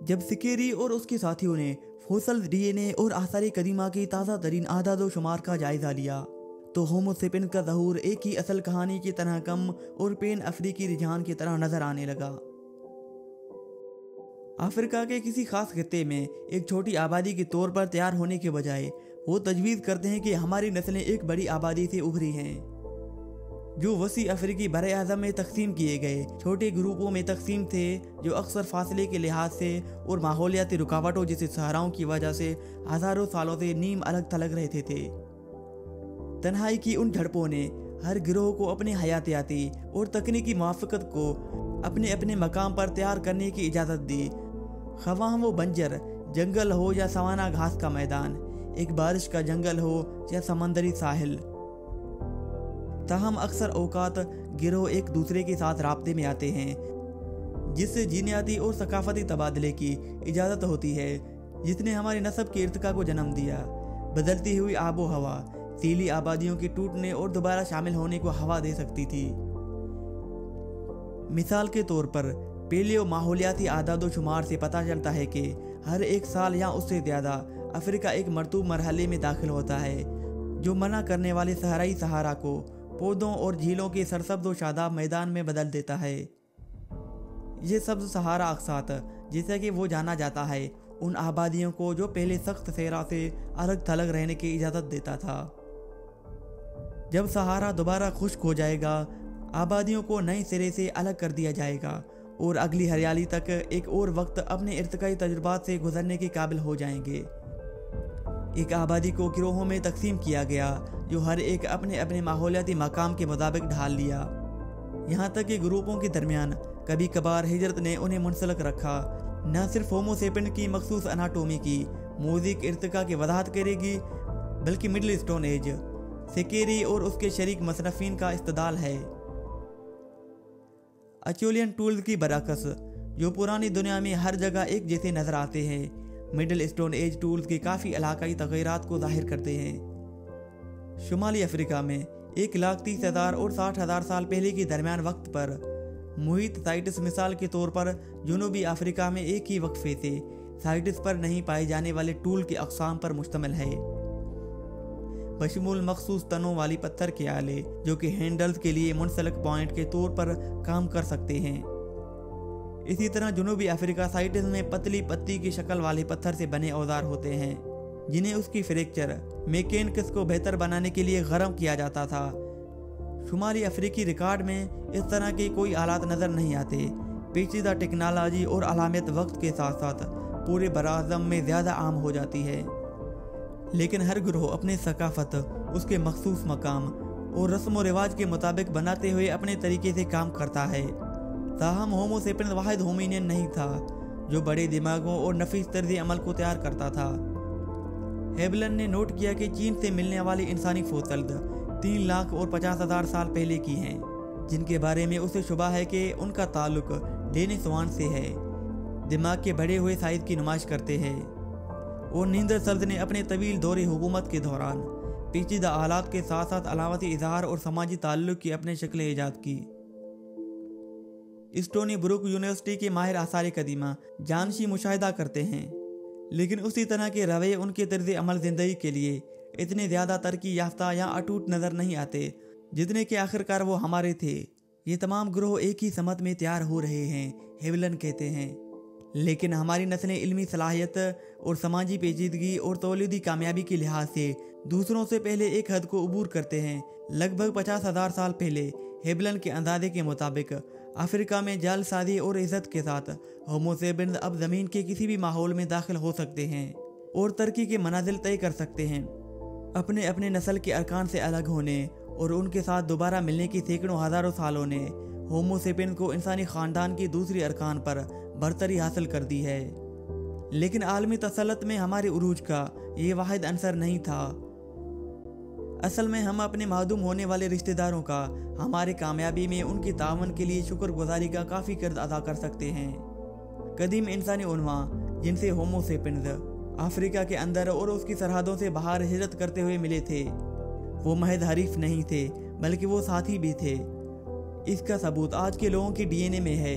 जब सिकेरी और उसके साथियों ने फोसल डीएनए और आसार कदीमा की ताज़ा तरीन आदाद शुमार का जायजा लिया तो होमो सेपियंस का ज़हूर एक ही असल कहानी की तरह कम और पैन अफ्रीकी रुझान की तरह नजर आने लगा। अफ्रीका के किसी खास खित्ते में एक छोटी आबादी के तौर पर तैयार होने के बजाय वो तजवीज़ करते हैं कि हमारी नस्लें एक बड़ी आबादी से उभरी हैं, जो वसी अफ्रीकी बरे आज़म में तकसीम किए गए छोटे ग्रुपों में तकसीम थे, जो अक्सर फासले के लिहाज से और माहौलियाती रुकावटों जैसे सहराओं की वजह से हज़ारों सालों से नीम अलग थलग रहते थे। तन्हाई की उन झड़पों ने हर गिरोह को अपने हयातियाती और तकनीकी मुआफ़क़त को अपने अपने मकाम पर तैयार करने की इजाज़त दी, ख़वाह वो बंजर जंगल हो या सवाना घास का मैदान, एक बारिश का जंगल हो या समंदरी साहिल। ताहम अक्सर औकात गिरोह एक दूसरे के साथ राब्ते में आते हैं, जिससे जीनियाती और सकाफती तबादले की इजाज़त होती है, जिसने हमारी नस्ब के इर्तिका को जन्म दिया। बदलती हुई आबो हवा सीली आबादियों के टूटने और दोबारा शामिल होने को हवा दे सकती थी। मिसाल के तौर पर पेलियो माहौलियाती आदाद शुमार से पता चलता है कि हर एक साल या उससे ज़्यादा अफ्रीका एक मरतूब मरहले में दाखिल होता है, जो मना करने वाले सहराई सहारा को पौधों और झीलों के सरसब्ज़ व शादाब मैदान में बदल देता है। ये सब्ज़ सहारा अक्सात, जैसा कि वो जाना जाता है, उन आबादियों को जो पहले सख्त सेहरा से अलग थलग रहने की इजाज़त देता था। जब सहारा दोबारा खुश्क हो जाएगा, आबादियों को नए सिरे से अलग कर दिया जाएगा और अगली हरियाली तक एक और वक्त अपने इर्तिकाई तजुर्बात से गुजरने के काबिल हो जाएंगे। एक आबादी को गिरोहों में तकसीम किया गया, जो हर एक अपने अपने माहौलियाती मकाम के मुताबिक ढाल लिया। यहाँ तक कि ग्रुपों के दरमियान कभी कभार हिजरत ने उन्हें मुंसलक रखा। न सिर्फ होमो सेपियंस की मखसूस अनाटोमी की मौज़ूद इर्तिका की वजाहत करेगी, बल्कि मिडिल स्टोन एज, सिकेरी और उसके शरीक मसरफिन का इस्तदाल है। अचोलियन टूल्स की बरअक्स, जो पुरानी दुनिया में हर जगह एक जैसे नज़र आते हैं, मिडिल स्टोन एज टूल्स के काफ़ी इलाकाई तग़य्युरात को ज़ाहिर करते हैं। शुमाली अफ्रीका में 1,30,000 और 60,000 साल पहले के दरमियान वक्त पर मुहित साइट्स मिसाल के तौर पर जनूबी अफ्रीका में एक ही वक्फे से साइट्स पर नहीं पाए जाने वाले टूल के अक़साम पर मुश्तमिल है, बशमूल मखसूस तनों वाली पत्थर के आले, जो कि हैंडल्स के लिए मुनसलक पॉइंट के तौर पर काम कर सकते हैं। इसी तरह जनूबी अफ्रीका साइट्स में पतली पत्ती की शक्ल वाले पत्थर से बने औजार होते हैं, जिन्हें उसकी फ्रैक्चर मैकेनिक्स को बेहतर बनाने के लिए गरम किया जाता था। शुमाली अफ्रीकी रिकॉर्ड में इस तरह के कोई आलात नज़र नहीं आते। पेचीदा टेक्नोलॉजी और अलामियत वक्त के साथ साथ पूरे बराज़म में ज़्यादा आम हो जाती है, लेकिन हर ग्रोह अपने सकाफत, उसके मखसूस मकाम और रस्म व रिवाज के मुताबिक बनाते हुए अपने तरीके से काम करता है। ताहम होमो सेपियंस वाहिद होमिनियन नहीं था जो बड़े दिमागों और नफीस तर्ज अमल को तैयार करता था। हेबलन ने नोट किया कि चीन से मिलने वाली इंसानी फोसल्स 3,50,000 साल पहले की हैं, जिनके बारे में उसे शुबा है कि उनका ताल्लुक डेनिसवान से है, दिमाग के बढ़े हुए साइज की नुमाइश करते हैं। और नींदरसल्स ने अपने तवील दौरे हुकूमत के दौरान पेचीदा आलात के साथ साथ अलामती इजहार और समाजी ताल्लुक की अपने शक्लें ईजाद की। स्टोनी ब्रुक यूनिवर्सिटी के माहिर आसार कदीमा जानशी मुशाहिदा करते हैं, लेकिन उसी तरह के रवैये उनके तर्ज अमल ज़िंदगी के लिए इतने ज़्यादा तरक्की याफ्ता या अटूट नज़र नहीं आते जितने के आखिरकार वो हमारे थे। ये तमाम ग्रोह एक ही समत में तैयार हो रहे हैं, हेवलन कहते हैं, लेकिन हमारी नस्लें इल्मी सलाहियत और समाजी पेचीदगी और तौलीदी कामयाबी के लिहाज से दूसरों से पहले एक हद को अबूर करते हैं। लगभग 50,000 साल पहले हेबलन के अंदाजे के मुताबिक अफ्रीका में जालसाजी और इज़्ज़त के साथ होमो सेपियंस अब ज़मीन के किसी भी माहौल में दाखिल हो सकते हैं और तरक्की के मनाजिल तय कर सकते हैं। अपने अपने नस्ल के अरकान से अलग होने और उनके साथ दोबारा मिलने की सैकड़ों हज़ारों सालों ने होमो सेपियंस को इंसानी ख़ानदान की दूसरी अरकान पर बरतरी हासिल कर दी है। लेकिन आलमी तसल्लुत में हमारे उरूज का ये वाहिद अंसर नहीं था। असल में हम अपने मादूम होने वाले रिश्तेदारों का हमारे कामयाबी में उनकी तावन के लिए शुक्रगुजारी का काफ़ी कर्ज अदा कर सकते हैं। कदीम इंसानी उन्मा जिनसे होमो सेपियंस अफ्रीका के अंदर और उसकी सरहदों से बाहर हिजरत करते हुए मिले थे, वो महज हरीफ नहीं थे बल्कि वो साथी भी थे। इसका सबूत आज के लोगों के डीएनए में है।